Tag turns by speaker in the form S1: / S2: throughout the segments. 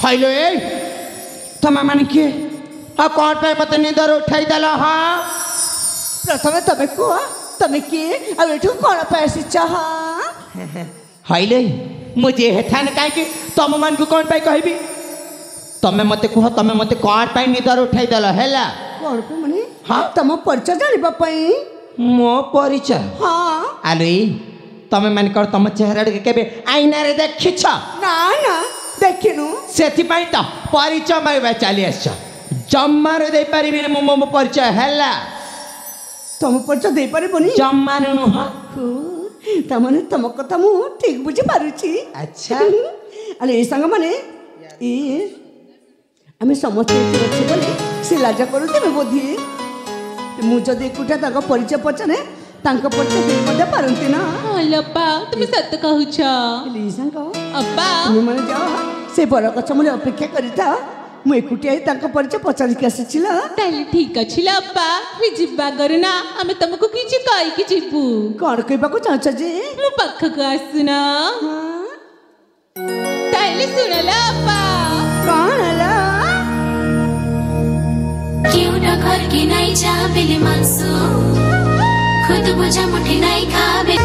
S1: हईलो ए तमे माने किए कौन पे मत निदर उठाई देल हाँ
S2: प्रथम तमे कुह तमे किए आठू कौन पे आसीच
S1: हईले मुझे हेथान कहीं तुम मान को कौन पाई कहबी तमे मते कुह तमे मते कौन पाई निदर उठाई देल हैला
S2: कौन पे माने हाँ तुम परिचय जानिबा पई
S1: मो परिचय
S2: हाँ
S1: आलुई तमे मान कर तुम चेहरा केबे आईना रे देखिछ
S2: ना ना देखिनु
S1: सेथि पाई त परिचय माइबा चली आछ जम्मारे दे परिबिन मो परिचय हैला
S2: तुम परिचय दे परिबनी
S1: जम्मारे नु
S2: तमने तुम कथा मु ठीक बुझी पारुची
S1: अच्छा
S2: अरे ए संग माने ए आमे समस्त अच्छे बोले से लाजा करते मैं बोधी मु जदि एकुटा ताक परिचय पचने तांक परिचय दे मते पारंती ना
S3: लप्पा तुम सत्य कहूछ
S2: ली संग
S3: अप्पा
S2: तुम माने जाओ से बड़ कच्चा मुझे अपेक्षा करिता मु एकुटिया तांक परिचय पचारि के आसीचिला
S3: ताले ठीक अछि लप्पा हि जिब्बा करना हमें तुमको किछि कहि कि जिब्बू
S2: कोन कहबा को चाहछ जे
S3: मु पक्ख को आसुना ताले सुनला अप्पा
S2: कोन हला
S4: क्यों न घर की नहीं जा बिली मनसू खुद बुझा मुठी नहीं खावे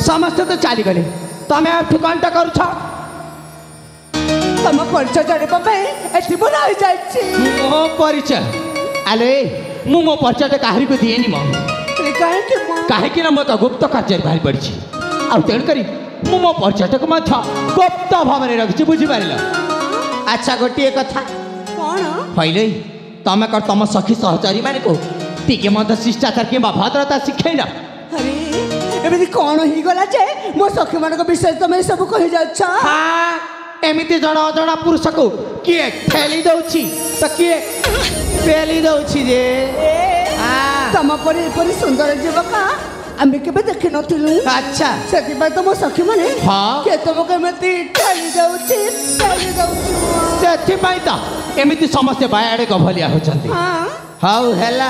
S1: समस्त तो चली गले तमे ठिकानटा करू
S2: तुम परिचय जानिबा पई एठी बना जायछि
S1: मो परिचय आले मु मो परिचय काहरी को दिएनी मो काहे कि ना मो तो गुप्त कार्य भारी पड़ी आ तेण करी मु मो परिचय को मथ गुप्त भाव में रखछि बुझि पारिल अच्छा गोटिए कथा
S2: कोन
S1: हईले तमे कर तम सखी सहचरी माने को टिके मत शिष्टाचार कि भद्रता शिखैला
S2: अरे एमिति कोन ही गला जे मो सखी मानक विषय तमे सब कहि जाछ
S1: हां एमिति जणा अजणा पुरुष को किए ठेली दउछि त किए पेली दउछि जे हां
S2: तम परी सुंदर जीवका आमे केबे देखि नथिलु
S1: अच्छा
S2: सेति पय तो मो सखी माने
S1: हां
S2: के तुमको एमिति ठेली दउछि
S1: सेति पय त एमिति समस्या बायाडे गभलिया होचंती
S2: हां
S1: हाउ हेला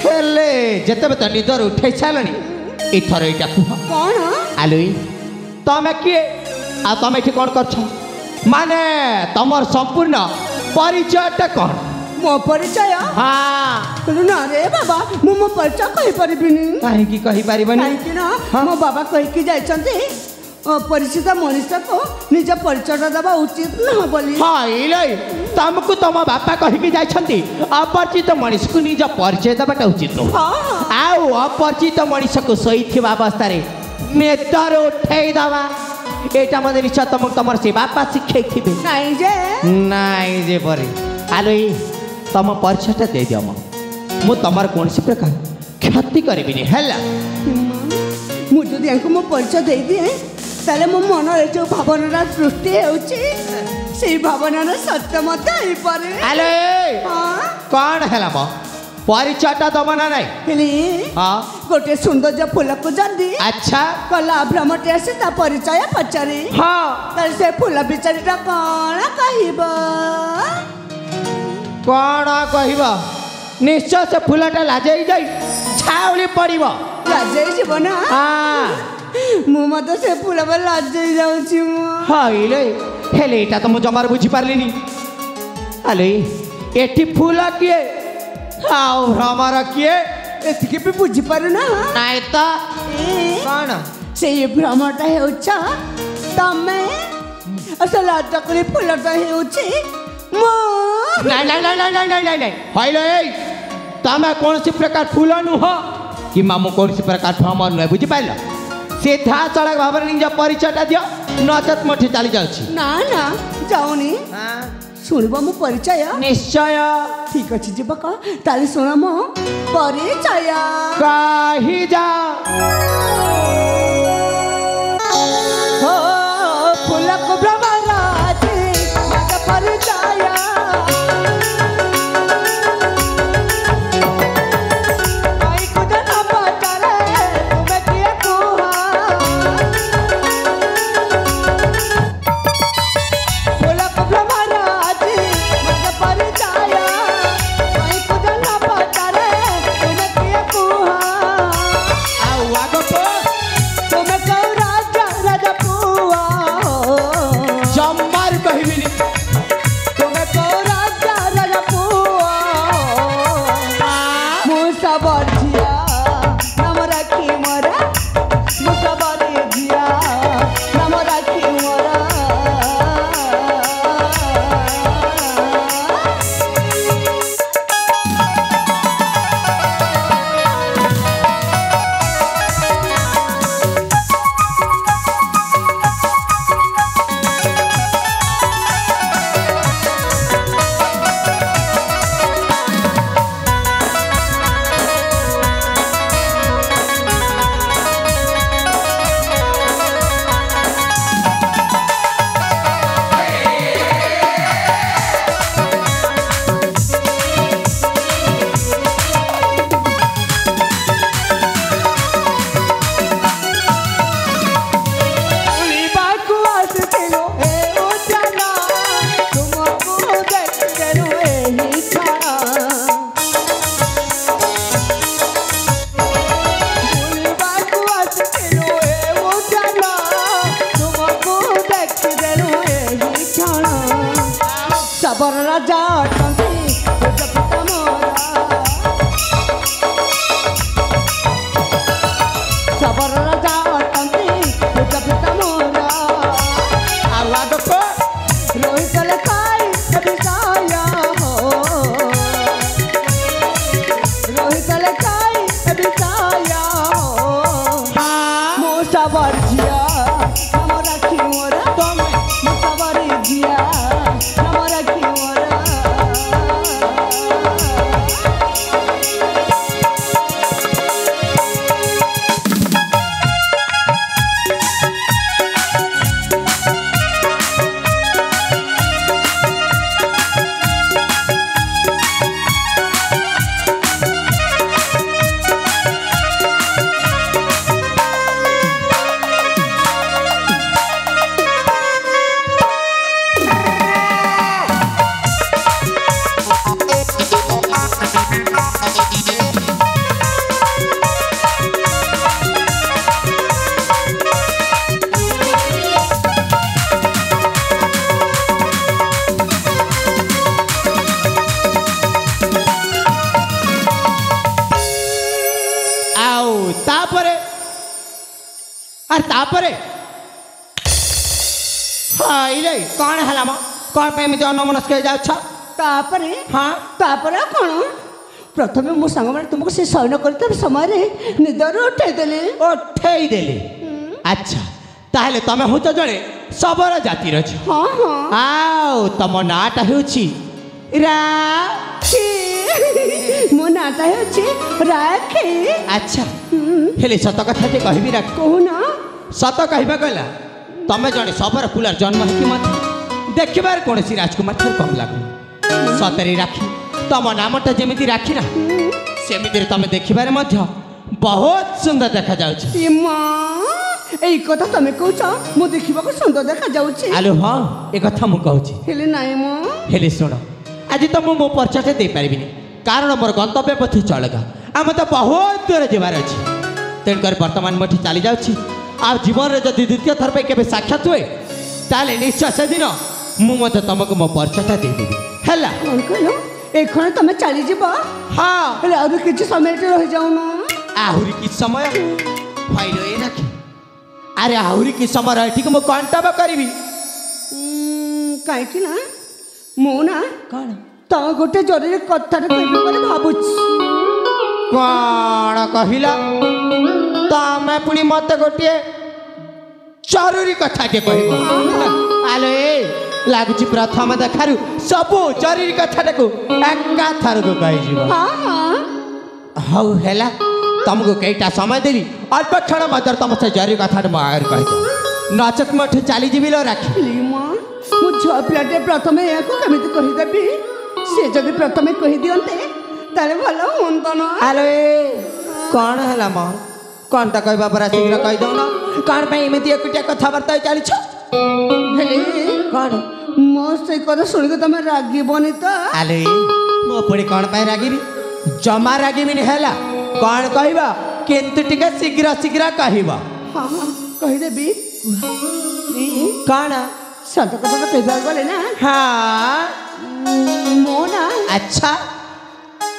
S1: हेले जेतबे त निदर उठै छालनी इथर एटा कुह
S2: कोन
S1: आलुई तमे किए आ तमे एठी कोन करछ माने तमर संपूर्ण परिचयटा कोन
S2: मो परिचय
S1: हां
S2: ना रे बाबा मो परिचय कहि परिबिनी
S1: काहे की कहि परिबनी
S2: काहे कि ना मो बाबा कहि कि जायछंती परिचित मनुष्य को निज परिचय दबा उचित न बोली
S1: हां इलै तमको तम बापा कहि कि जायछंती अपरिचित मनुष्य को निज परिचय दबाटा उचित
S2: हां
S1: आउ अपरिचित मनुष्य को सहिथिबा अवस्था रे नेतर उठै दबा एटा मने निश्चय तमर से बापा शिखै थिबे नाइ जे परे आलोई तम परिचयटा दे दियो मु तमर कोनसी प्रकार क्षति करबिनी हैला
S2: मु जदि अंको मो परिचय दे दिए ताले मो मन रे जो भावना सृष्टि होउची से भावना सत्य मत ही पारे
S1: आले कोन हैला म परिचयटा दमना नाही
S2: हेली
S1: हां
S2: गोटे सुंदर जो फूल को जंदी
S1: अच्छा
S2: कला भ्रमटे आसे ता परिचय पचारी
S1: हां
S2: ताले से फूल बिचारीटा कोन कहिबो
S1: कोन कहिबो निश्चय से फूलटा लाजै जाई छाउली पड़िबो
S2: लाजै जीवना
S1: हां
S2: ମୁଁ ମଧ୍ୟ ସେ ଫୁଲ ପାଇଁ ଲାଜେଇ ଯାଉଛି ମୁଁ।
S1: ହଇଲେ ହେଲେ ଏଇଟା ତ ମୁଁ ଜମାରୁ ବୁଝିପାରିଲିନି। ଆଲୋ ଏଠି ଫୁଲ କିଏ ଆଉ ଭ୍ରମର କିଏ?
S2: ଏତିକି ବି ବୁଝିପାରୁନା?
S1: ନାଇଁ ତ କ'ଣ?
S2: ସେଇ ଭ୍ରମଟା ହେଉଛ ତମେ, ଆଉ ସେ ଲଟକରି ଫୁଲଟା ହେଉଛି ମୁଁ।
S1: ନାଇଁ ନାଇଁ ନାଇଁ ନାଇଁ ନାଇଁ ନାଇଁ ନାଇଁ ହଇଲେ ଏଇ ତମେ କୌଣସି ପ୍ରକାର ଫୁଲ ନୁହଁ କିମ୍ବା ମୁଁ କୌଣସି ପ୍ରକାର ଭ୍ରମର ନୁହେଁ, ବୁଝିପାରିଲ? ସିଧା ସଡ଼କ ଭାବରେ ନିଜ ପରିଚୟଟା ଦିଅ, ନଚେତ୍ ମୁଁ ଏଠି ଚାଲି ଯାଉଛି।
S2: ନା ନା ଯାଉନି, ଶୁଣିବ ମୋ ପରିଚୟ?
S1: ନିଶ୍ଚୟ।
S2: ଠିକ ଅଛି ଯୁବକ, ତାହେଲେ ଶୁଣ ମୋ ପରିଚୟ।
S1: କହି ଯା
S2: हो फुलक भ्रमराजी मग परिचय। कोई कुछ न पहचाने तुम्हें किए कुहा। फुलक भ्रमराजी मग परिचय। कोई कुछ न पहचाने तुम्हें किए कुहा।
S1: ଆଉ ଆଗକୁ
S2: तुम्हें कौ राजा राजा पुआ।
S1: ଜମାରୁ କହିବିନି।
S2: तुम्हें कौ राजा राजा पुआ। मुसा बजिया नाम राखी मोरा। मुसा बजिया नाम राखी मोरा। सबर राजा टंकी पिता मोरा। सबर राजा टंकी पिता मोरा।
S1: ଆଉ ଆଗକୁ
S2: रोहित लखाई बिसाया हो। रोहित लखाई बिसाया हो। मो सबर जिया नाम राखी मोरा। मो सबर जिया नाम राखी मोरा।
S1: ଆଉ ତାପରେ ଆରେ ତାପରେ ହଇଲେ କ'ଣ ହେଲା ମ? କ'ଣ ପାଇଁ ଏମିତି ଅନମନସ୍କ ହେଇଯାଉଛ?
S2: ତାପରେ
S1: ହଁ
S2: ତାପରେ ଆଉ କ'ଣ? ପ୍ରଥମେ ମୋ ସାଙ୍ଗମାନେ ତୁମକୁ ସେ ଶୟନ କରିଥିବା ସମୟରେ ନିଦରୁ ଉଠେଇଦେଲି।
S1: ଉଠେଇଦେଲି। ଆଚ୍ଛା ତାହେଲେ ତମେ ହଉଛ ଜଣେ ଶବର ଜାତିର ଝିଅ।
S2: ହଁ ହଁ
S1: ଆଉ ତମ ନାଁଟା ହେଉଛି ରାକ୍ଷୀ।
S2: ମୋ ନାଁଟା ହେଉଛି ରାକ୍ଷୀ।
S1: ଆଚ୍ଛା ହେଲେ ସତ କଥା ଯେ କହିବି ରାକ୍ଷୀ,
S2: କହୁନ।
S1: ସତ କହିବାକୁ ଗଲା ତମେ ଜଣେ ଶବର କୁଲାର ଜନ୍ମ ହେଇକି ମଧ୍ୟ ଦେଖିବାର କୌଣସି ରାଜକୁମାର ଠାରୁ କମ୍ ଲାଗୁନି। ସତରେ ରାକ୍ଷୀ ତମ ନାମଟା ଯେମିତି ରାକ୍ଷୀ ନା ସେମିତିରେ ତମେ ଦେଖିବାରେ ମଧ୍ୟ ବହୁତ ସୁନ୍ଦର ଦେଖାଯାଉଛି।
S2: ଏଇ କଥା ତମେ କହୁଛ? ମୁଁ ଦେଖିବାକୁ ସୁନ୍ଦର ଦେଖାଯାଉଛି।
S1: ଆଲୋ ହଁ ଏ କଥା ମୁଁ କହୁଛି।
S2: ହେଲେ ନାଇଁ ମ।
S1: ହେଲେ ଶୁଣ, ଆଜି ତ ମୁଁ ମୋ ପରିଚୟଟା ଦେଇପାରିବିନି କାରଣ ମୋର ଗନ୍ତବ୍ୟ ପଥ ଚଳକା। ଆମେ ତ ବହୁତ ଦୂର ଯିବାର ଅଛି, ତେଣୁକରି ବର୍ତ୍ତମାନ ମୁଁ ଏଠି ଚାଲି ଯାଉଛି। आ जीवन रे जदि द्वितीय थर पे केबे साक्षात हुए ताले निश्चय से दिन मु मत तुमको मो परिचयटा दे देबी हैला
S2: कौन कहलो एखने तुम चली जीव
S1: हां
S2: हेले और किछि समय रह जाउना
S1: आहुरी कि समय फाइलो ए रखी अरे आहुरी कि समय रह ठीक मो कांटा बा करबी
S2: काहे कि ना मु ना
S1: कौन
S2: तो गोटे जरूरी कथा कहबे बोले भाबुछ
S1: कौन कहिला तमे पुनी मत गोटे जरूरी कथा के कहबो आलो ए लागुची प्रथम देखारु सब जरूरी कथा को एका थर को कहि जीव
S2: हां हां
S1: हौ हैला तुमको कईटा समय देली अल्प क्षण मध्य तुम से जरूरी कथा मार कहि नचत मठ चली जीवी लो राखी
S2: लीमा मु झ पिलाटे प्रथमे एको केमिति कहि देबी से जदि प्रथमे कहि दियंते ताले भलो होंतो न
S1: आलो ए कौन हैला म कौन ता कहबा परा शीघ्र कहि दो ना कौन पे एमिति एकटिया कथा वार्ता चली छ
S2: हेले
S1: कौन
S2: मो से कथा सुनि के तमे रागी बनी त
S1: आलो ए मो पड़ी कौन पे रागिबी जमा रागिबी नि हैला कौन कहबा किंतु टिके शीघ्र शीघ्र कहबा
S2: हां कहि देबी
S1: कौन
S2: सत कथा कहबा गले ना
S1: हाँ
S2: मो ना
S1: अच्छा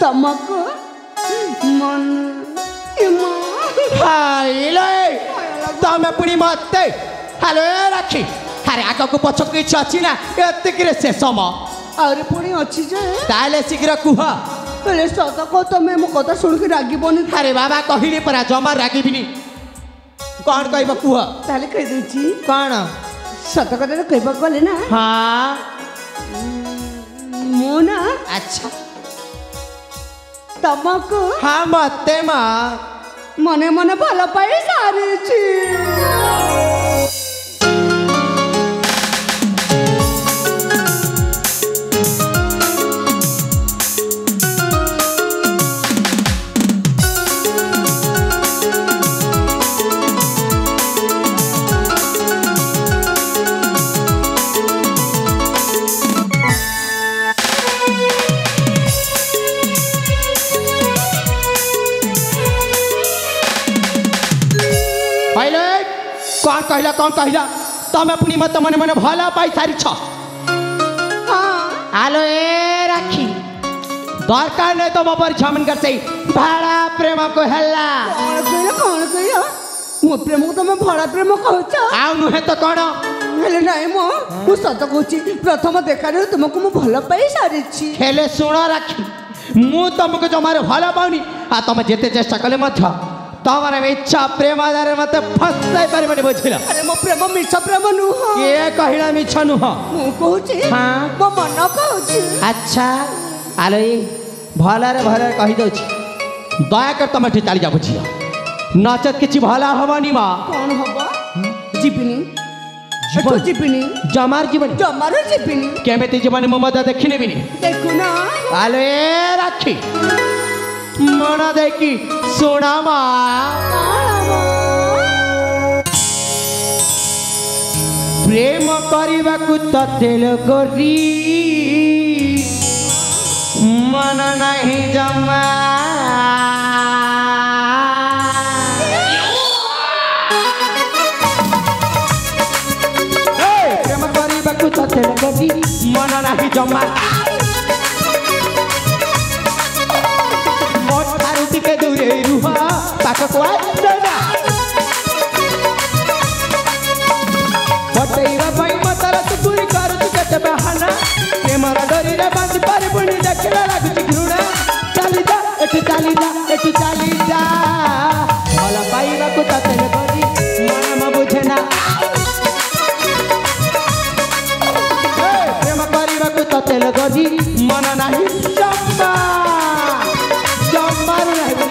S2: तमको मन इमा
S1: हाइले तमे पुणी मते हेलो राखी अरे आग को पछ किछ अछि ना एतिक रे से सम
S2: और पुणी अछि जे
S1: ताले शीघ्र कुह
S2: हेले सत को तमे मो कथा सुन के रागी बनी
S1: अरे बाबा कहिली परा जमा रागिबिनी कौन कहबा कुह
S2: ताले कहि देछि
S1: कौन
S2: सत कथा कहबा गले ना
S1: हाँ
S2: मो ना
S1: अच्छा
S2: तमको
S1: हाँ मते माँ
S2: मने मने भल पाई सारी छी
S1: कौन कहला तुम अपनी मत मने मने भला पाई सारी छ आलो ए राखी दरकार नहीं तुम पर छमन करते भाड़ा प्रेम को हल्ला
S2: कौन कहला मो प्रेम को तुम भड़ा प्रेम कहछ
S1: आउ नुहे तो कौन
S2: हेले नाही मो सत कहछि प्रथम देखा रे तुमको मो भल पाई सारी छी
S1: खेले सुन राखी मु तुमको जमारे भला पाउनी आ तुम जेते चेष्टा कले मध्य तमर इच्छा प्रेम आधार मत फसाई पारे बुझिल
S2: अरे मो प्रेम मिछ प्रेम नुह
S1: के कहिला मिछ नुह
S2: मु कहछि
S1: हाँ
S2: मो मन कहछि
S1: अच्छा आलो ये भलारे भलारे कहि दउछि दया कर तुम एठी चली जा बुझिल नचत किछि भला हवानी मा
S2: कौन हबा जीवनी एठो जीवनी
S1: जमार जीवन
S2: जमार जीवनी
S1: केमेति जीवन ममद देखिने बिनी
S2: देखु ना
S1: आलो ए राखी मन देखी सोना मा प्रेम करने को तेल गोरी मन नहीं जमा प्रेम करने को तेल गोरी मन नहीं जमा के दूरे रुहा पाक को आजना बटेरा भाई मतरा तू पूरी कर तू के बहाना के मारा डरी रे बांध पर बुनी देखला लागुची घृणा चली जा एठी चली जा भला पाइबा को ततेल करी मन म बुझे ना प्रेम करिबा को ततेल करी मन नाही जम्मा जम्मा नहीं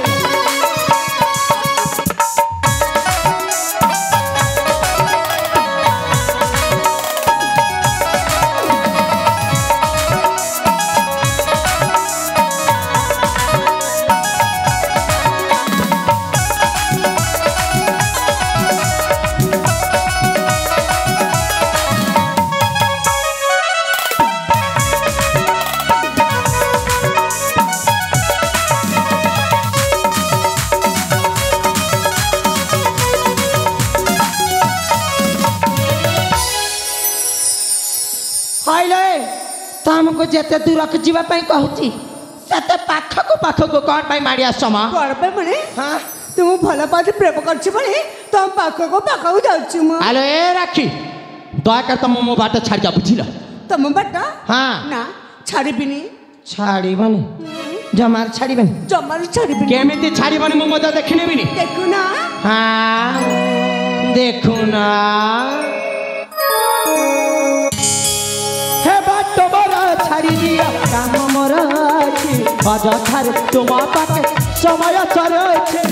S1: तुमको जेते दूर के जीवा पई कहूची सेते पाखको कोन पई माडी आसमा
S2: कोन पे मने
S1: हां
S2: तुम भला पाते प्रेम करछ बने तुम पाखको जाउछु म
S1: हेलो ए राखी दया कर तुम मो बाट छाड़ जा बुझिल
S2: तुम बाटा
S1: हां
S2: ना छाड़ीबिनी
S1: छाड़ीबनी जमार छाड़ीबनी
S2: जमार छाड़ीबिनी
S1: केमिति छाड़ीबनी मो मत देखिने बिनी
S2: देखु ना
S1: हां देखु ना हे बाट बरा छाड़ी दिया काम मोर अछि अजथार तुम पाके समय चले छे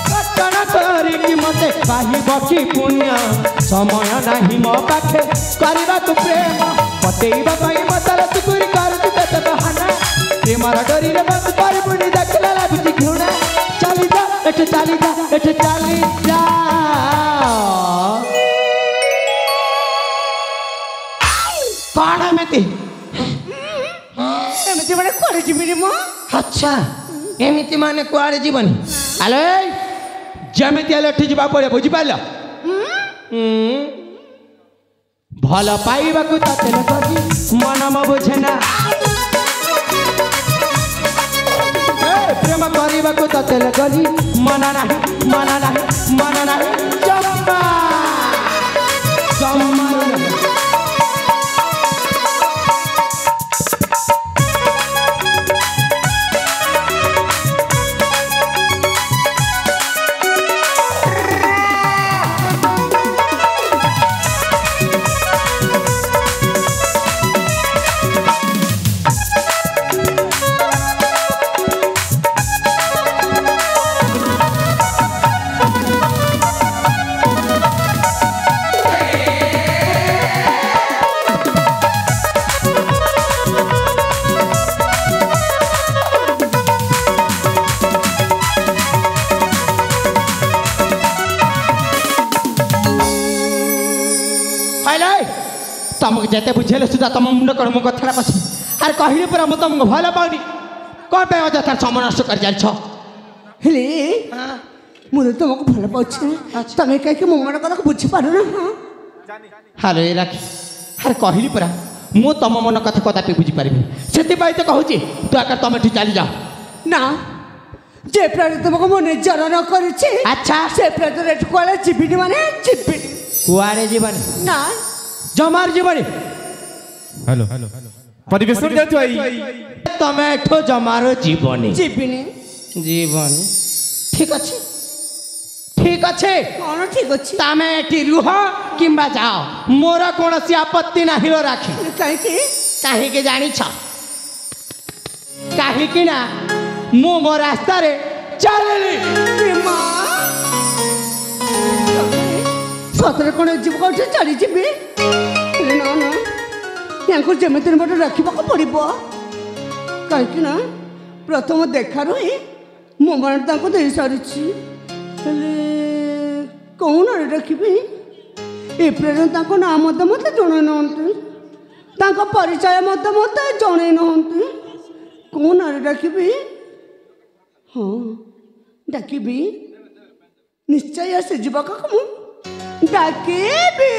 S1: कटना करी कि मते पाही बकी पुण्य समय नाही मो पाखे करबा तू प्रेम पटेइबा पई मतर सुकुरी कर तू कत बहाना प्रेमर डरी रे बस पर पुनी देखला लागुची घुणा चली जा एठ चली जा कौन है मेती
S2: एमती बड़े कोड़े जीबिनी मो
S1: अच्छा एमिति माने कुआड़े जीवनी हेलो जेमिति हेले एठी जीवा पड़े बुझी पाइल भल पाइबाकू तते लगी मन म बुझे ना प्रेम करिबाकू तते लगी मन नाही जम्मा तुमको जेते बुझेले सुधा तुम मुंड कर मो कथरा पछ अरे कहिले पर हम तुमको भला पाउनी कोन पे अजथार समय नष्ट कर जाल छ
S2: हेले हां मुझे तुमको भला पाउछ तमे कह के मो मन करा बुझी पारो ना
S1: हेलो ए राखी अरे कहिली पर मो तुम मन कथा कदा पे बुझी पारिबे सेति पाई तो कहूची तू आकर तुम ठी चली जा
S2: ना जे प्राणी तुमको मने जरा न करछि
S1: अच्छा
S2: से प्राणी रेट कोले जीबिनी माने जीबिनी
S1: कुआरे जीवन
S2: ना
S1: जमार जीवन
S5: हेलो परिवेशन जातु आई
S1: तमे ठो जमारो जीवनी
S2: जीबिनी
S1: ठीक अच्छे
S2: कौन ठीक अच्छे
S1: तमे एठी रुह किंबा जाओ मोर कोनसी आपत्ति नाही रो राखी काहे के जानी छ काहे कि ना मो मो रास्ता रे चलली
S2: सतरे कोन जीव को चढ़ी जीबी ना ना यांको जेमिति मत रखिबा को पड़िबो काहे ना प्रथम देखारो ही मो मन ताको दे सारिछि हेले कौन रखिबी ए प्रेरण ताको नाम मत जणे नहंती ताको परिचय मत जणे नहंती कौन रखिबी हाँ डाकिबी निश्चय से जीवा का कमु डाकिबी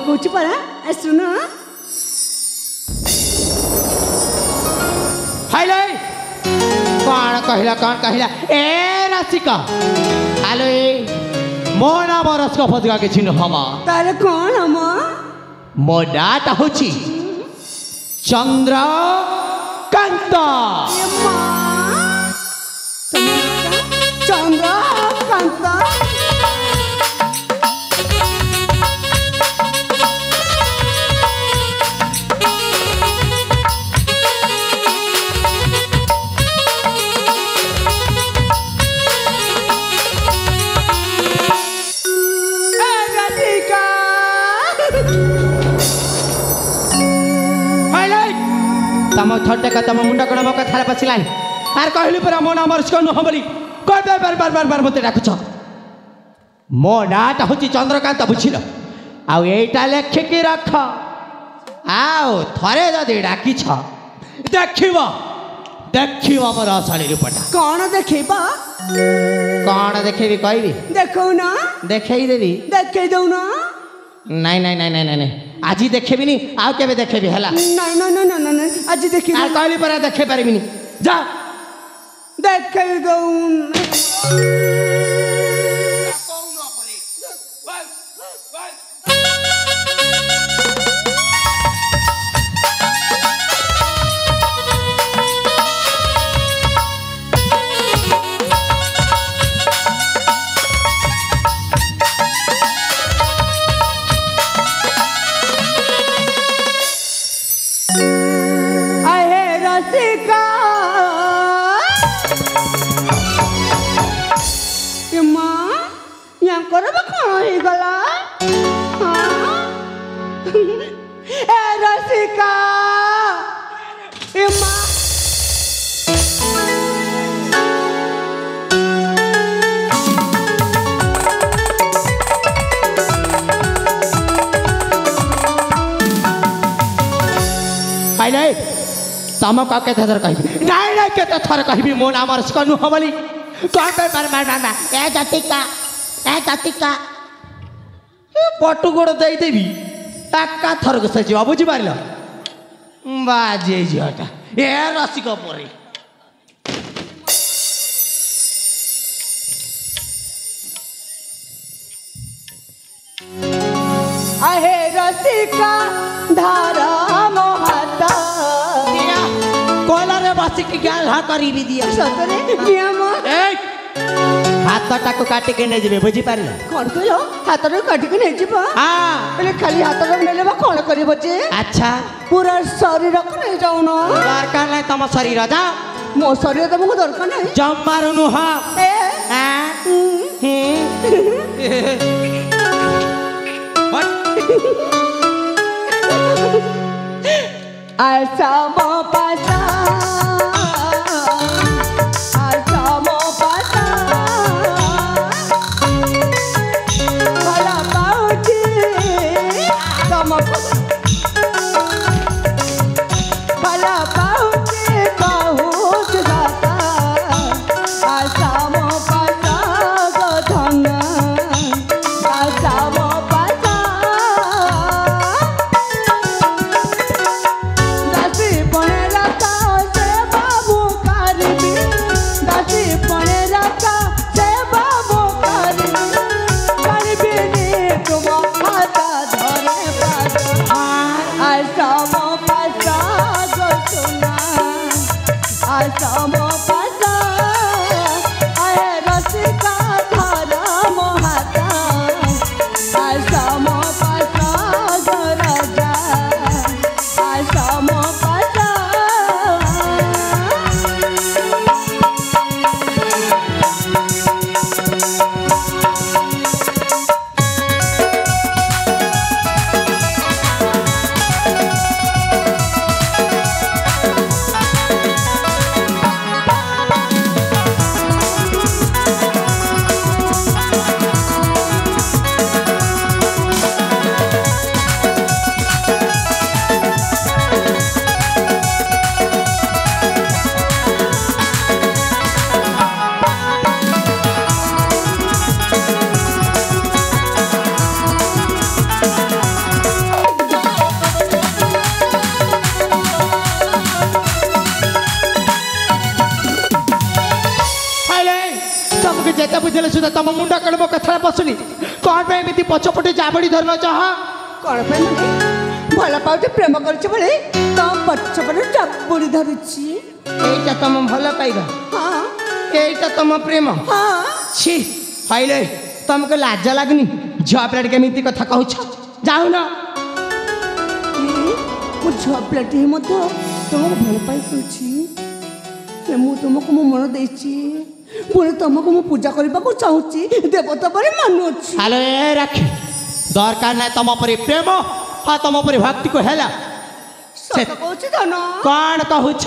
S2: कुछ पड़ा सुनो
S1: हाइले कौन कहला ए रसिका हेलो मोना बरस का फदगा के छिन हमा
S2: तारे कौन हम
S1: मो डाटा होची चंद्रकांता
S2: चंद्रकांता
S1: थटे का तुम मुंडा कण मो कथा पछिलानी आर कहली पर मो नाम रसिक नुह बोली कहते बार बार बार बार मत डाकुछ मो नाटा हूँ चंद्रकांत बुझिल आउ एटा लेखिकी रख आउ थरे जदि डाकिछ देखिब देखिब मोर असली रूपटा
S2: कौन देखा
S1: कौन देखेबी कहबी
S2: देखो ना
S1: देखई देबी
S2: देखे दो ना
S1: नहीं नहीं नहीं नहीं नहीं आज देखेबी नी आउ केबे देखेबी हला
S2: नहीं नहीं नहीं नहीं नहीं आज देखी
S1: आर कहली पर देखे पारिबिनी जा
S2: देखे दो
S1: तम का केते थर कहबी नहीं नहीं केते थर कहबी मो नाम रसिक नुह बोली कहते मार मार मार ए जातिका पटु गोड़ दे देबी एका थर को से जीवा बुझी पारिल बाजे झटा ए रसिक परे
S2: आहे रसिका धारा मोहता
S1: कोलारे बसिकी गाल करी दिया
S2: सतरे नियम
S1: हाथ टाक काटिक नहीं जाए बुझी पार
S2: कौन कह हाथ काटिक नहीं जीव खाली हाथ नहीं कौन कर
S1: अच्छा
S2: पूरा शरीर को नहीं जाऊन
S1: दरकार नहीं तुम शरीर जा
S2: मो शरीर तुमको दरकार नहीं
S1: जमार नुह
S2: आशा मो पासा
S1: जेते बुझे सुधा तुम मुंडा कण मो कथा पसुनी कौन पे एमती पछपटे जाबड़ी धरल चाह
S2: कौन पे भल पाउते प्रेम करछ बोले तुम पछपटे जाबड़ी धरुछि
S1: एटा तुम भल पाइबा
S2: हां
S1: एटा तुम प्रेम
S2: हां
S1: छी हाइले तुमको लाज लागनी झा प्लेट केमिति कथा कहूछ जाऊ ना
S2: मो झा प्लेट ही मत तुम भल पाइ करछि मु तुमको मो मन देछि पुणे तुमको मु पूजा करने को चाहूँगी देवता पर मानुछि
S1: हेलो ए राखी दरकार ना तुम पर प्रेम हाँ तुम पर भक्ति को है
S2: ସତ କହୁଛି ଧନ
S1: କ'ଣ କହୁଛ?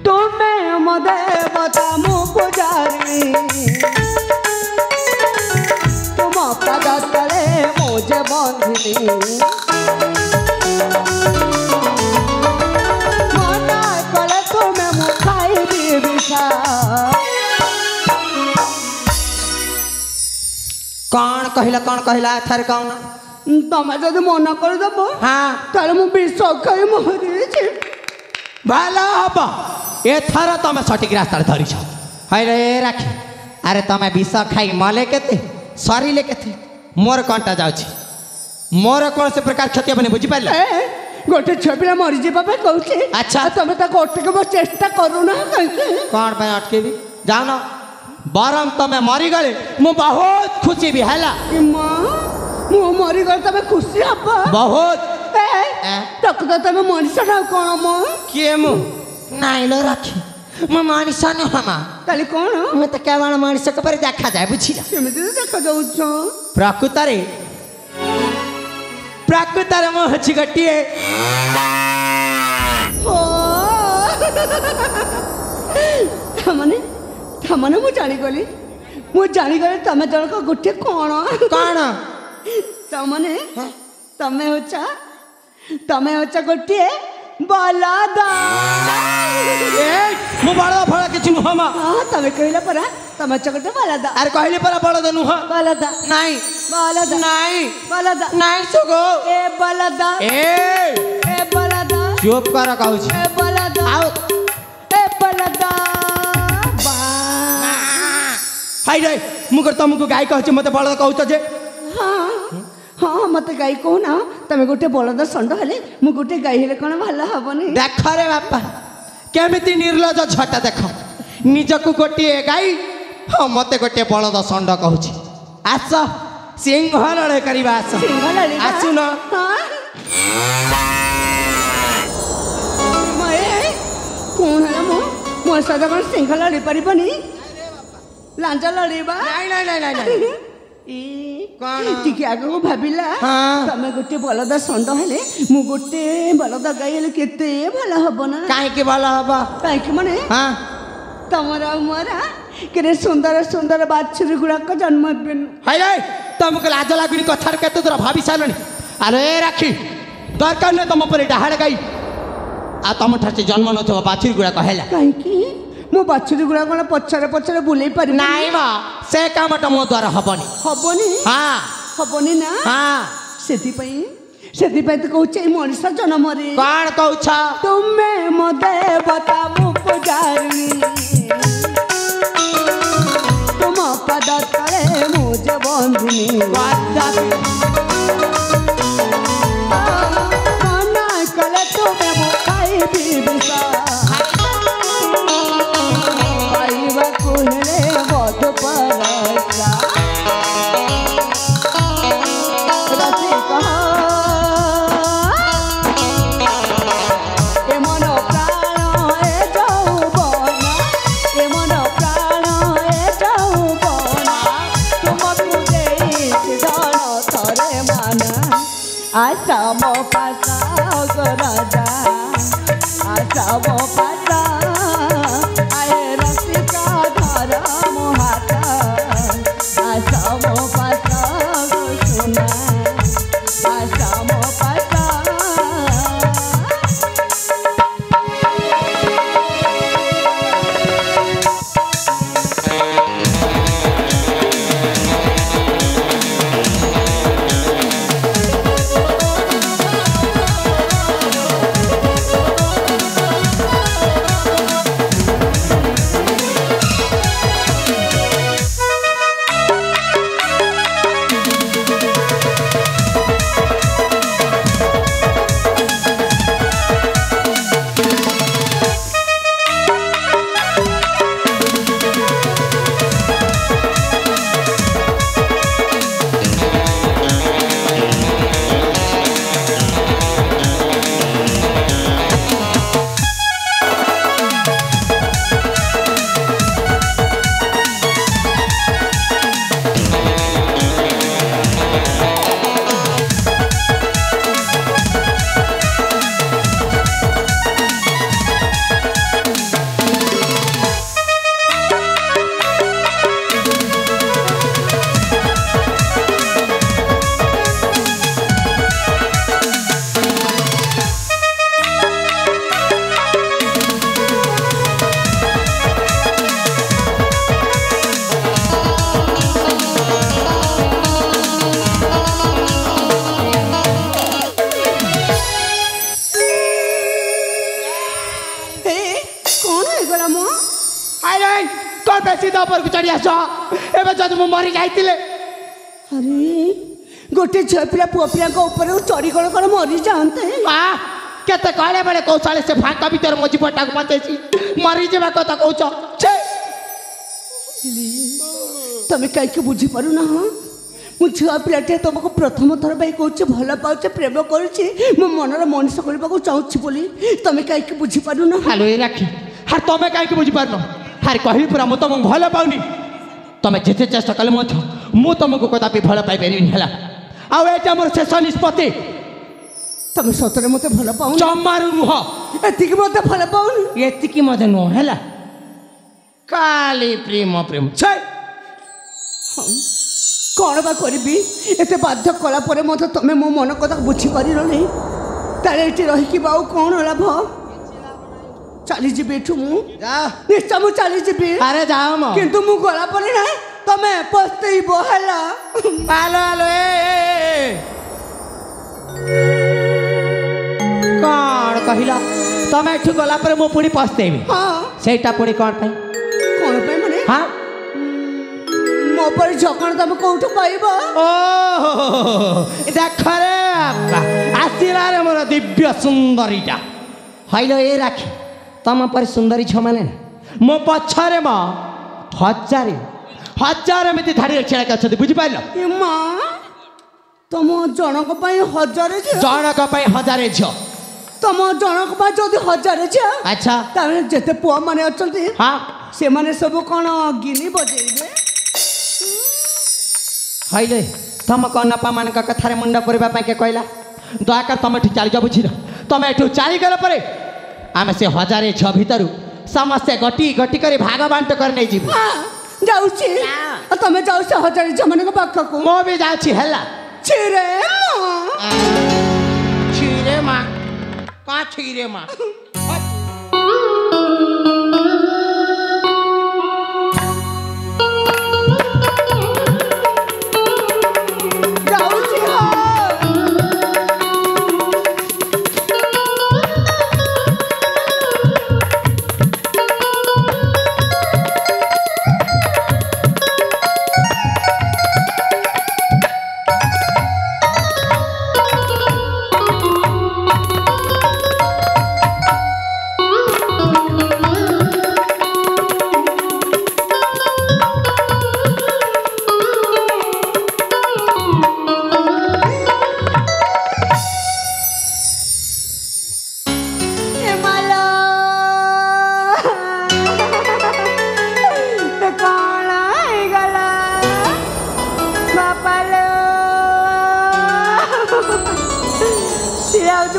S2: ତୁମେ ମୋ ଦେବତା ମୁଁ ପୂଜାରୀ ତୁମ ପାଦ ତଳେ ମୁଁ ଯେ ବନ୍ଧିନି ମନା କଲେ ତୁମେ ମୁଁ ଖାଇବି ବିଷା
S1: କ'ଣ କହିଲା ଏଥର କ'ଣ?
S2: ତମେ ଯଦି ମନା କରିଦେବ
S1: ହଁ
S2: ତାହେଲେ ମୁଁ ବିଷ ଖାଇ ମରିଛି।
S1: ଭଲ ହବ ଏଥର ତମେ ସଠିକ ରାସ୍ତାରେ ଧରିଛ। ହଇରେ ରାଖି ଆରେ ତମେ ବିଷ ଖାଇ ମଲେ କେତେ ସରିଲେ କେତେ ମୋର କଣ୍ଟା ଯାଉଛି ମୋର କୌଣସି ପ୍ରକାର କ୍ଷତି ହେବନି ବୁଝିପାରିଲ।
S2: ଗୋଟେ ଛୁଆ ପିଲା ମରିଯିବା ପାଇଁ କହୁଛି
S1: ଆଚ୍ଛା
S2: ତମେ ତାକୁ ଅଟକେଇବା ଚେଷ୍ଟା କରୁନା କାହିଁକି?
S1: କ'ଣ ପାଇଁ ଅଟକେଇବି ଯାଉନ ବରଂ ତମେ ମରିଗଲେ ମୁଁ ବହୁତ ଖୁସି ବି ହେଲା।
S2: ମୁଁ ମରିଗଲେ ତମେ ଖୁସି ହବ
S1: ବହୁତ
S2: ତାକୁ ତ ତମେ ମଣିଷ ନା କଣ ମୋ
S1: କିଏ ମୁଁ ନାଇଁ ଲୋ ରାଖି ମୁଁ ମଣିଷ ନୁହଁ ମା
S2: ତାହେଲେ କଣ
S1: ମତେ କେବଳ ମଣିଷଙ୍କ ପରି ଦେଖାଯାଏ ବୁଝିଲ।
S2: କେମିତି ଦେଖାଯାଉଛ?
S1: ପ୍ରକୃତରେ ମୁଁ ହଉଛି ଗୋଟିଏ
S2: ତାମାନେ ମୁଁ ଜାଣିଗଲି ତମେ ଜଣକ ଗୋଟିଏ କଣ ତମେ ହଉଛ ଗୋଟିଏ ବଳଦ।
S1: ମୁଁ ବଳଦ ଫଳ କିଛି ନୁହଁ ମା।
S2: ତମେ କହିଲା ପରା ତମେ ହଉଛ ଗୋଟେ ବଳଦ।
S1: ଆରେ କହିଲି ପରା ବଳଦ ନୁହଁ।
S2: ବଳଦ
S1: ନାଇଁ
S2: ବଳଦ
S1: ନାଇଁ
S2: ବଳଦ
S1: ନାଇଁ ସୁଗୋ
S2: ଏ ବଳଦ ଏ ବଳଦ
S1: ଚୁପ କର କହୁଛି
S2: ଏ ବଳଦ
S1: ଆଉ
S2: ଏ ବଳଦ
S1: ହାଇ ରେ ମୁଁ ତମକୁ ଗାଈ କହୁଛି ମତେ ବଳଦ କହୁଛ ଯେ?
S2: ହଁ ମତେ ଗାଈ କହୁନା ତମେ ଗୋଟେ ବଳଦ ଷଣ୍ଢ ହେଲେ ମୁଁ ଗୋଟେ ଗାଈ ହେଲେ କଣ ଭଲ ହବନି?
S1: ଦେଖ ରେ ବାପା କେମିତି ନିର୍ଲଜ ଝଟା ଦେଖ ନିଜକୁ ଗୋଟିଏ ଗାଈ ହଁ ମତେ ଗୋଟିଏ ବଳଦ ଷଣ୍ଢ କହୁଛି। ଆସ ସିଂହ ଲଢ଼େଇ କରିବା ଆସ ଆସୁନ।
S2: କଣ ହେଲା ମୋ ସହିତ କଣ ସିଂହ ଲଢ଼ି ପାରିବନି? ଲାଞ୍ଜ ଲଢ଼େଇବା ଟିକେ ଆଗକୁ ଭାବିଲା ତମେ ଗୋଟେ ବଳଦ ଷଣ୍ଢ ହେଲେ ମୁଁ ଗୋଟେ ବଳଦ ଗାଈ ହେଲେ କେତେ ଭଲ ହବ ନା?
S1: କାହିଁକି ଭଲ ହବ?
S2: କାହିଁକି ମାନେ ତମର ଆଉ ମୋର କେତେ ସୁନ୍ଦର ସୁନ୍ଦର ବାଛୁରୀ ଗୁଡାକ ଜନ୍ମ ହେବେ।
S1: ତମକୁ ଲାଜ ଲାଗୁନି କଥାରେ କେତେ ଦୂର ଭାବି ସାରିଲଣି? ଆରେ ରାଖି ଦରକାର ନାହିଁ ତମ ପରେ ଡାହାଣ ଗାଈ ଆଉ ତମଠାରୁ ଜନ୍ମ ନଥିବ ବାଛୁରୀ ଗୁଡାକ ହେଲା।
S2: କାହିଁକି ମୋ ବାଛୁରୀ ଗୁଡାକ ପଛରେ ବୁଲେଇ ପାରିବି?
S1: ନାଇଁ ମା ସେ କାମଟା ମୋ ଦ୍ୱାରା ହବନି।
S2: ହବନି ନା? ସେଥିପାଇଁ ତ କହୁଛି ଏଇ ମଣିଷ ଜନ୍ମରେ
S1: କ'ଣ କହୁଛ?
S2: ତୁମେ ମୋ ଦେବତା ମୁଁ ପୂଜାରୀ ତୁମ ପାଦ ତଳେ ମୁଁ ଯେ ବନ୍ଧିନି ମନା କଲେ ତୁମେ ମୁଁ ଖାଇବି ବିଷ ପାଇବାକୁ ହେଲେ ବଧ ପରସା आशा मो पासा राजा आशा मो पासा आए रसिका धर मोहाता आशा मो पासा सुना आशा मो पासा
S1: सीधा ऊपर को चढ़ी आस एवं जब मु मरी जाइतिले
S2: अरे गोटे झील पिला पुआ पिला ऊपर चढ़ी गल कौन मरी जाते
S1: केते कहले बेले कौशल से फांका भीतर मो जीवटा को बचेছি मरी जेबा कथा कहउछ छे
S2: तमे कहीं बुझी पारू ना मु झील पिलाटे तुमको प्रथम थर भाई कहूँ भल पाचे प्रेम करुच्ची मो मनर मनीष करने चाहूँ बोली तमे कहीं बुझी पारू ना
S1: हेलो ये राखी हार तमे कहीं बुझी पारन हार कहली पूरा मु तुमको भल पाउनी तमे जेते चेष्टा कले मु तुमको कदापि भल पाई परिनी हला आ एटा मोर शेष निष्पत्ति
S2: तमे सतरे मते भल पाऊ
S1: जमारू नुह
S2: एतिक मते भल पाउनी
S1: एतिकी मते नुह हला काली प्रेम प्रेम छे
S2: कौन बा करी एत बाध्य कला पर मत तमें मो मन कथा बुझी पार नहीं तारे ये रही बाऊ कौन लाभ चली जी एठू मु निश्चय मु चली जी
S1: अरे जाओ म
S2: किंतु मु गला पर ना तमे पछतेइबो हला
S1: आलो आलो ए कौन कहिला तमे एठू गला पर मु पुणी पछतेइबी
S2: हां
S1: सेटा पुणी कौन पाई
S2: कौन पाई माने
S1: हां
S2: मो पर झकण तमे कोठू पाइबो
S1: ओ देख रे आसिला रे मोर दिव्य सुंदरीटा हाइलो ए राखी तम पर सुंदरी छमाने मो पछरे म हजार हजार में धाड़ी छेड़ा के अच्छे बुझी पाइल
S2: ए मां तुम जनक पाई हजार
S1: जनक पाई हजार झ
S2: तुम जनक पाई जदि हजार झ
S1: अच्छा
S2: तामे जेते पुआ माने अछंती
S1: हां
S2: से माने सब कोन गिनी बजेइबे
S1: हाइले तुम कनपा मान कथार मुंड पड़वा के कहला दयाकर तुम ठीक चली जा बुझी तुम एठू चली गला परे आम से हजारे छ भीतर समस्या गटी गटी कर भाग बांट कर नहीं जीव
S2: जाउची तमे जाउ से हजार झ माने पाख को
S1: मो भी जाउची हला
S2: छिरे
S1: छीरे मां का छीरे मां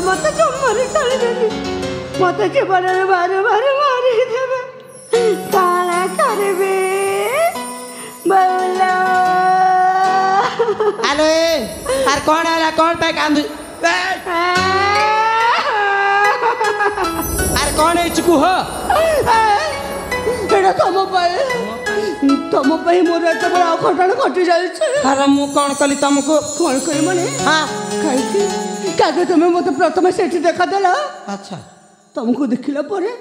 S2: मत जमरी चली देनी मत जीवन बार बार मारी देवे काला करबे बोला
S1: हेलो यार कौन आला कौन पे कांदू यार कौन है चुकू हो
S2: एटा तुम पे मोर एत बड़ा घटना घटी जाए
S1: अरे मु कौन कली तुमको
S2: कौन करी माने
S1: हाँ
S2: कहीं कागे तुम मत प्रथम सेठी देखा देला
S1: अच्छा
S2: तुमको देखला परे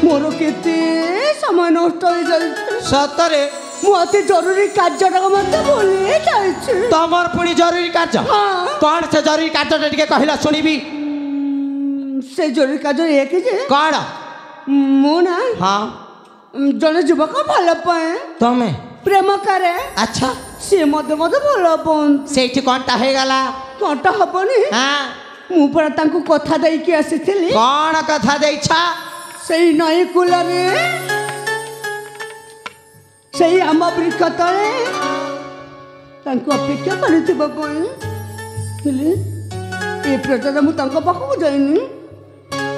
S2: मोर केते समय नष्ट हो जाए
S1: सतरे
S2: मते जरूरी कार्य मत बोले जाए
S1: तमर पुणी जरूरी कार्य कौन से जरूरी कार्य टिके कहला सुनिबी
S2: से जरूरी कार्य एक जे
S1: कौन
S2: मु ना
S1: हाँ
S2: जने युवक भल पाए
S1: तमे
S2: प्रेम करे
S1: अच्छा
S2: से मत भल पान
S1: सेठी कौनटा हो गला
S2: कौनटा हबनी
S1: हाँ
S2: मु पर तांको कथा देई के आसीथिली
S1: कौन कथा देइछा
S2: सेई नई कुलरे सेई आम वृक्ष तले तांको अपेक्षा करथिबा कोई हेले ए प्रजा मु तांको पाखକୁ जाइनी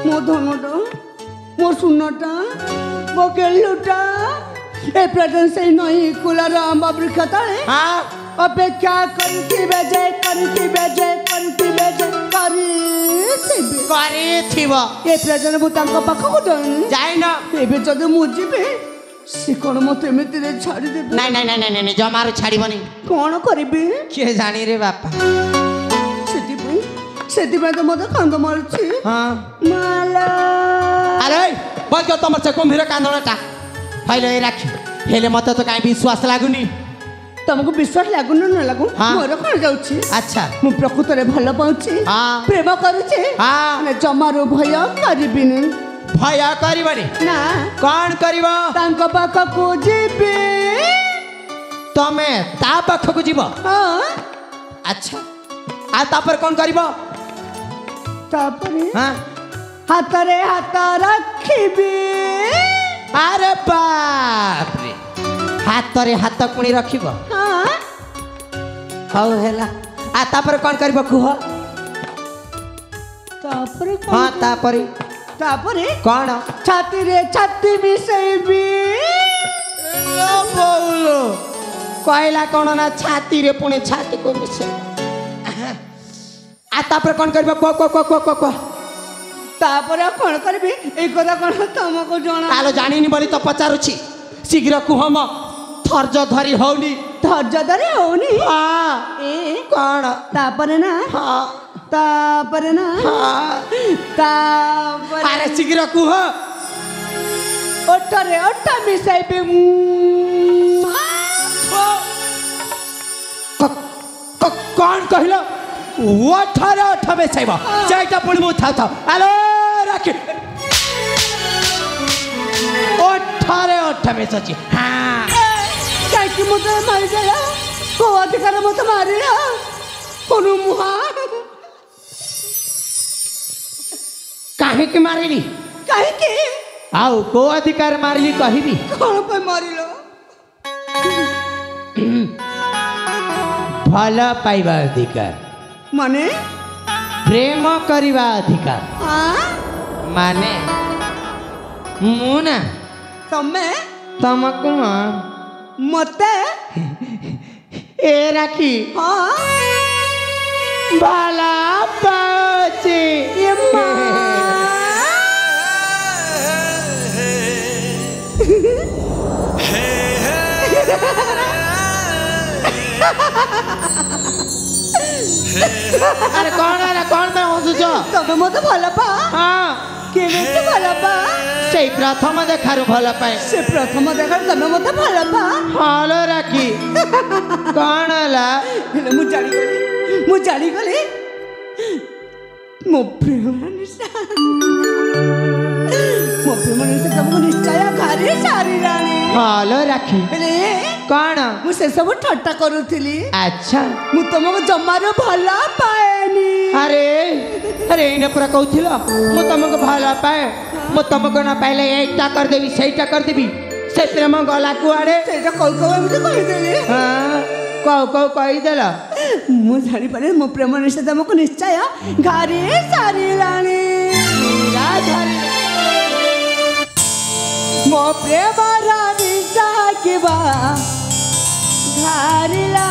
S2: मो धनटा मो सुनटा मो केलुटा ए प्रजा सेई नई कुलर आम वृक्ष तले
S1: हाँ
S2: अपेक्षा करथिबे जे
S1: କରିଥିବ
S2: ए प्रजा मु तांको पाखକୁ जाइनी
S1: ଯାଇନ
S2: ଏବେ ଯଦି ମୁଁ ଯିବି ସେ କ'ଣ ମୋତେ ଏମିତିରେ ଛାଡ଼ିଦେବେ
S1: ନାଇଁ ନାଇଁ ନାଇଁ ନାଇଁ ଜମାରୁ ଛାଡ଼ିବନି
S2: କ'ଣ କରିବି
S1: କିଏ ଜାଣି ରେ ବାପା
S2: ସେଥିପାଇଁ ତ ମୋତେ କାନ୍ଦ ମାରୁଛି
S1: ହଁ
S2: ମାଲା
S1: ଆରେ ବଲ ତମର ସେ କୁମ୍ଭୀର କାନ୍ଦଣାଟା ଭାଇଲ ଏ ରାଖି हेले मत तो कहीं विश्वास लगुनि
S2: तुमको विश्वास लगुन न लगु
S1: हाँ।
S2: मोर कौन जाऊँ
S1: अच्छा
S2: मु प्रकृत भल पाऊँ
S1: हाँ।
S2: प्रेम करुचे
S1: हाँ।
S2: जमारू भय करबिनी
S1: भय करबनी
S2: ना
S1: कौन करिवो
S2: तांको पाखकु जीबी
S1: तमे ता पाखकु जीव
S2: हाँ
S1: अच्छा आ तापर कौन करिवो
S2: तापरे
S1: हाँ
S2: हातरे हाथ रखिबी
S1: अरे बाप रे हाथ रे हाथ पुणी रखिबो
S2: हाँ
S1: हौ हेला आ तापर कौन करिवो कुह
S2: तापरे
S1: हाँ तापरे
S2: तापरे
S1: कौन
S2: छाती रे छाती मिसेबी
S1: बोलो कहला कौन ना छाती रे पुणी छाती को मिसे आ तापर कौन करिवो को
S2: तापरे कौन करबी ए कथा कौन तुमको जणा
S1: आलो जानिनी बोली तो पचारुछि शीघ्र कुह म थर्ज धरी हौनी
S2: धैर्य धरे होनी
S1: हाँ
S2: ए
S1: कौन
S2: तापरे ना
S1: हाँ
S2: तापरे ना
S1: हाँ
S2: तापरे
S1: अरे शीघ्र कुह
S2: ओठरे ओठ मिसेबी
S1: कौन कहलो ओठरे ओठ में छैब चाइटा पुणी मु था आलो रख ओठरे ओठ में सची हाँ
S2: काहे मुझे मार गया को अधिकार मत मारिया कोनो मुहा
S1: काहे के मारिली
S2: काहे के
S1: आउ को अधिकार मारिली कहिबी
S2: कौन पे मारिलो
S1: भल पाइबा अधिकार
S2: माने
S1: प्रेम करिबा अधिकार
S2: हाँ
S1: माने मुना
S2: तमे
S1: तमको
S2: मते
S1: ए राखी
S2: हाँ
S1: भला पाचे
S2: ये
S1: अरे कौन पे हंसुच
S2: तमे मते भल पा
S1: हाँ
S2: केमिति भल पा
S1: से प्रथम देखारु भल पाए
S2: से प्रथम देखा तमे मते भल पा
S1: हलो राखी कौन हला
S2: हेले मु जानी गली मो प्रेम निशा तुमको निश्चय घरे सारी रानी
S1: हलो राखी
S2: हेले
S1: कौन
S2: मु से सब ठट्टा करूथिली
S1: अच्छा
S2: मु तुमको जमारो भला पाएनी
S1: अरे अरे इने पूरा कहूथिल मु तुमको भल पाए मु तुमको ना पाइले एटा कर देबी सेटा कर देबी से प्रेम गला कुआड़े
S2: सेटा कौ एमती कहिदेली
S1: हाँ कौ कही देल
S2: मु जानी पारे मो प्रेम निशा तुमको निश्चय घरे सारी रानी मो प्रेम रानी साकिबा घरला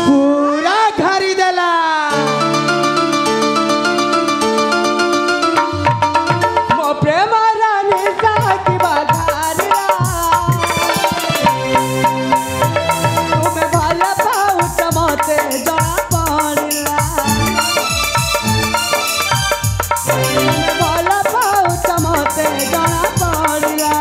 S1: पूरा घरी देला
S2: मो प्रेम रानी साकिबा घरला तुम्हें भल पाऊ तमते जଣା पड़ला तुम्हें भल पाऊ तमते जଣା पड़ला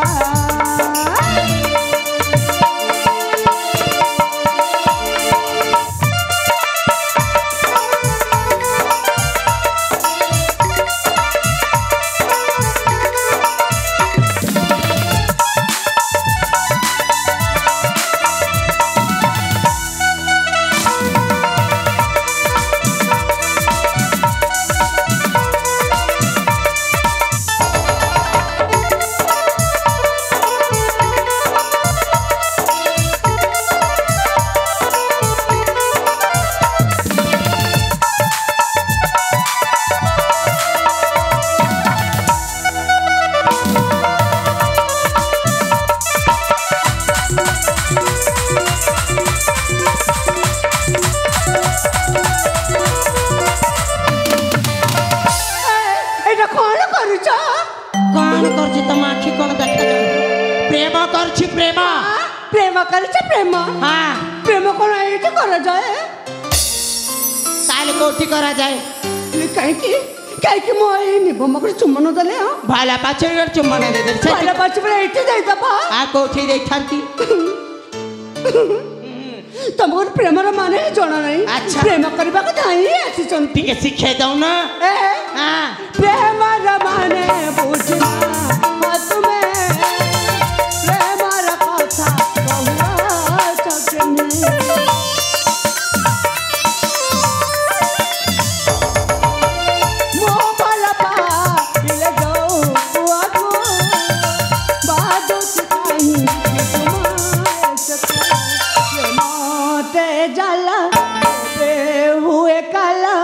S1: प्रेम
S2: प्रेम करछे प्रेम
S1: हाँ
S2: प्रेम कोन एठी करा जाए
S1: ताले कोठी करा जाए
S2: काहे कि କାହିଁକି ମୁଁ ଏଇ ନିବମକୁ ଚୁମ୍ବନ ଦେଲେ
S1: ଭଲ ପାଚରେ ଚୁମ୍ବନ ଦେଇ
S2: ଭଲ ପାଚ ପରେ ଏଇଠି ଦେଇଦବ
S1: କୋଉଠି ଦେଇଥାନ୍ତି
S2: ତମର ପ୍ରେମର ମାନେ ଜଣା ନାହିଁ
S1: ଆଚ୍ଛା
S2: ପ୍ରେମ କରିବାକୁ ଧାଇଁ ଆସିଛନ୍ତି
S1: ଟିକେ ଶିଖେଇ ଦଉନ
S2: ପ୍ରେମର ମାନେ ବୁଝିବା ତୁମେ ପ୍ରେମର କଥା କହୁଛ କେନେ ମୋ ଭଲ ପାଇଲେ ଯୋଉ ପୁଅକୁ ବାଜୁଛି କାହିଁ मते जाला बे हुए काला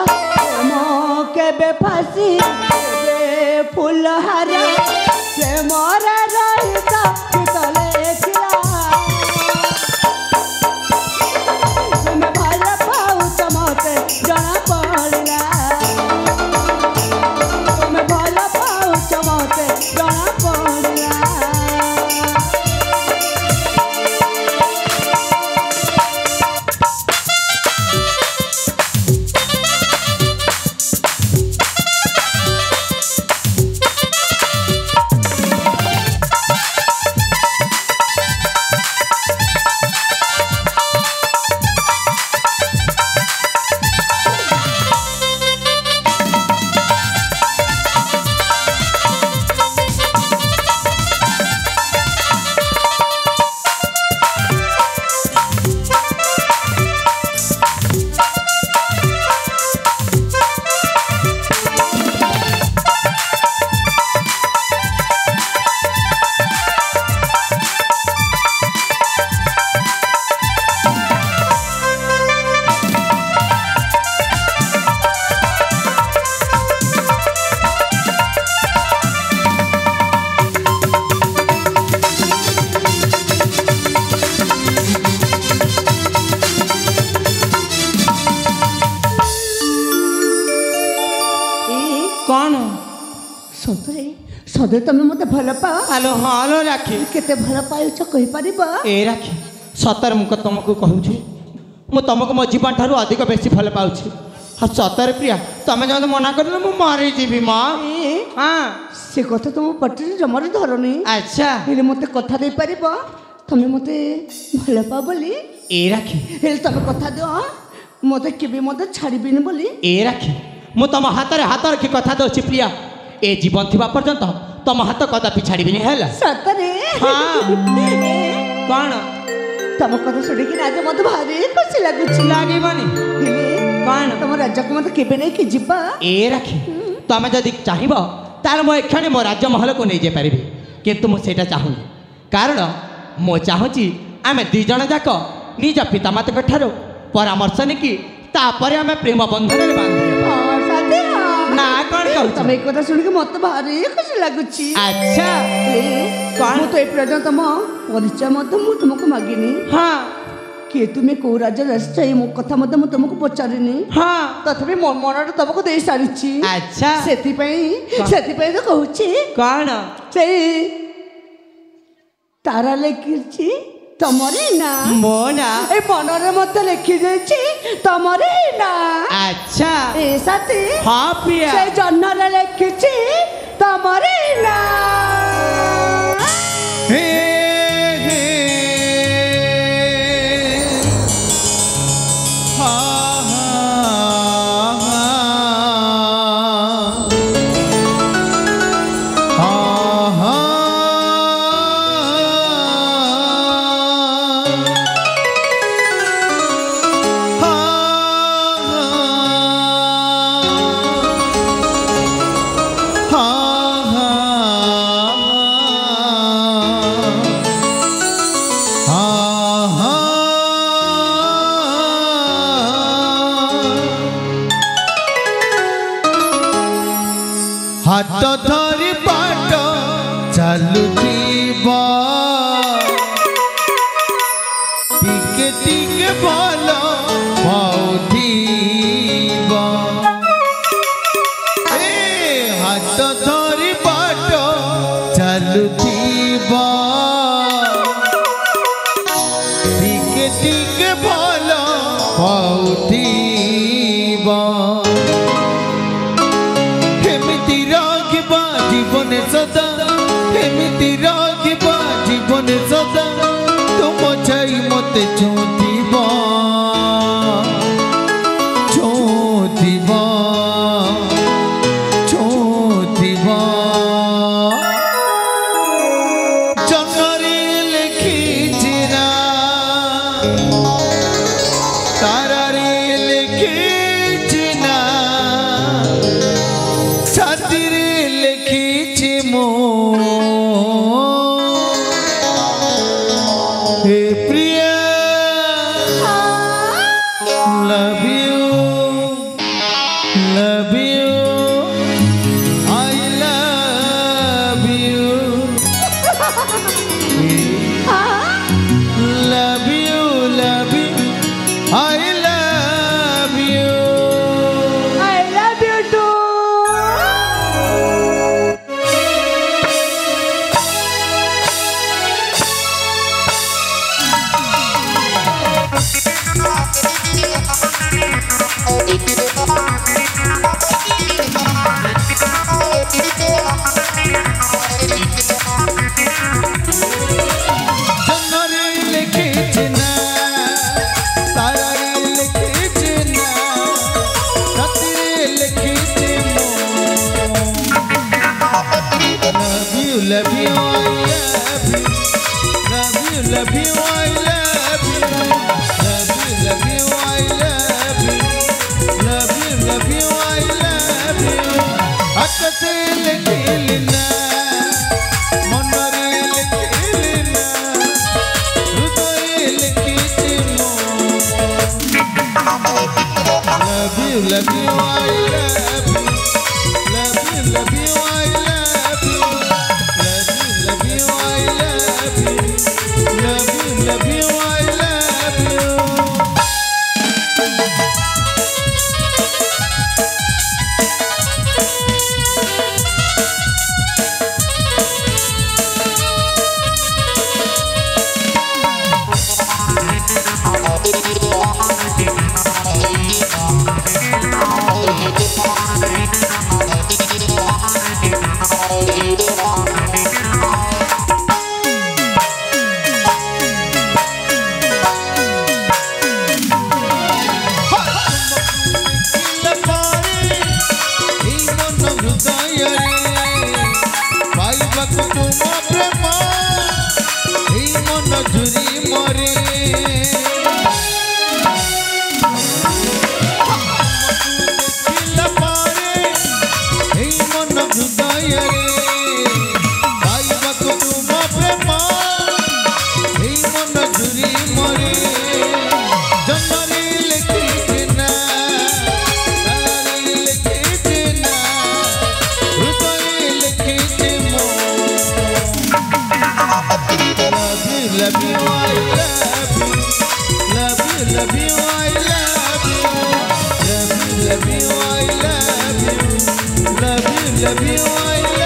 S2: केबे फांसी केबे फुलहारा से मोरे रहिता तले खिला तुम्हें भल पाउच मते जना पड़ला तुम्हें भल पाउच मते जना पड़ला सदे तुम मत भल पा
S1: हेलो हालो राखी
S2: केते भल पाउछ कहि परिबा
S1: ए राखी सतर मुक तुमको कहूँ मु तुमको मो जीवन ठारू अधिक बेसी भल पाउछि हाँ सतर प्रिया तुम जब मना कर मु मरी जीवी माँ हाँ
S2: से कथा तुम पटरी जमर धरनी
S1: अच्छा
S2: हेले मते कथा दे परिबा तुम मते भल पा बोली
S1: ए राखी
S2: हेले तुम कथा दो मते केबे मते छाड़बिनी बोली
S1: ए राखी मु तुम हाथ रे हाथ रखी कथा दोछि प्रिया ए जीवन थिबा पर्यंत तुम हाथ कदापि छाड़बिनी है
S2: सतरे
S1: हाँ कौन
S2: तुम कथा शुणी आज मत भारी खुशी लगुच
S1: लगेबनी
S2: कौन तुम राज्य को मत केबे नहीं कि जिबा
S1: ए राखी तुम जदि चाहिब तार मो एखने मो राज्य महल को नहीं जाई किंतु मुझे चाहूँगी कारण मो चाहूँगी आम दी जन जाक निज पितामाता ठार परामर्श नेकी तापर आम प्रेम बंधन में बांधे ना कौन कहू
S2: तुम एक कथा शुणी मत भारी खुशी लगुच
S1: अच्छा
S2: कौन तो पर्यटन तुम परिचय मत मु तुमको मागिनी
S1: हाँ
S2: किए तुम्हें कौ राज्य आसी मो कथा मत मुझे तुमको पचारिनी
S1: हाँ
S2: तथापि मो मन तुमको दे सारी
S1: अच्छा
S2: से तो कहूँ
S1: कौन
S2: से तारा लिखी तमरी ना
S1: मो ना
S2: ए मनरे मत लिखी जाइछि तमरी ना
S1: अच्छा
S2: ए साथी
S1: हाँ प्रिया
S2: से जन्नरे लिखिछि तमरी ना
S5: हे हे हा हाथ धरी बाट चलुथिबा टिके टिके भल पाउथिबा ए हाथ धरी बाट चलुथिबा टिके टिके भल पाउथिबा हे জীবনে সদা তুম চাই মতে ছুঁথিব ছুঁথিব ছুঁথিব জন্মরে লেখিছি না তারারে লেখিছি না ছাতিরে লেখিছি মো হে প্রিয়া love you love you I love you love you love you I love you
S2: I love you too.
S5: জন্মরে লেখিছি না তারারে লেখিছি না রাতিরে লেখিছি মো love you love you I love you love you I love you love you I love you love you love you I love you আকাশে লেখিলি না মনরে লেখিলি না হৃদয়ে লেখিছি মো love you love you I love you love you love you I love you love you I love you love you love you I love you পাইবাকু তুম প্রেম এই মন ঝুরি মরে দেখিলা পারে এই মন হৃদয়ে পাইবাকু তুম প্রেম এই মন ঝুরি মরে জন্মরে লেখিছি না তারারে লেখিছি না হৃদয়ে লেখিছি মো love you I love you love you love you I love you love you love you I love you love you love you I love you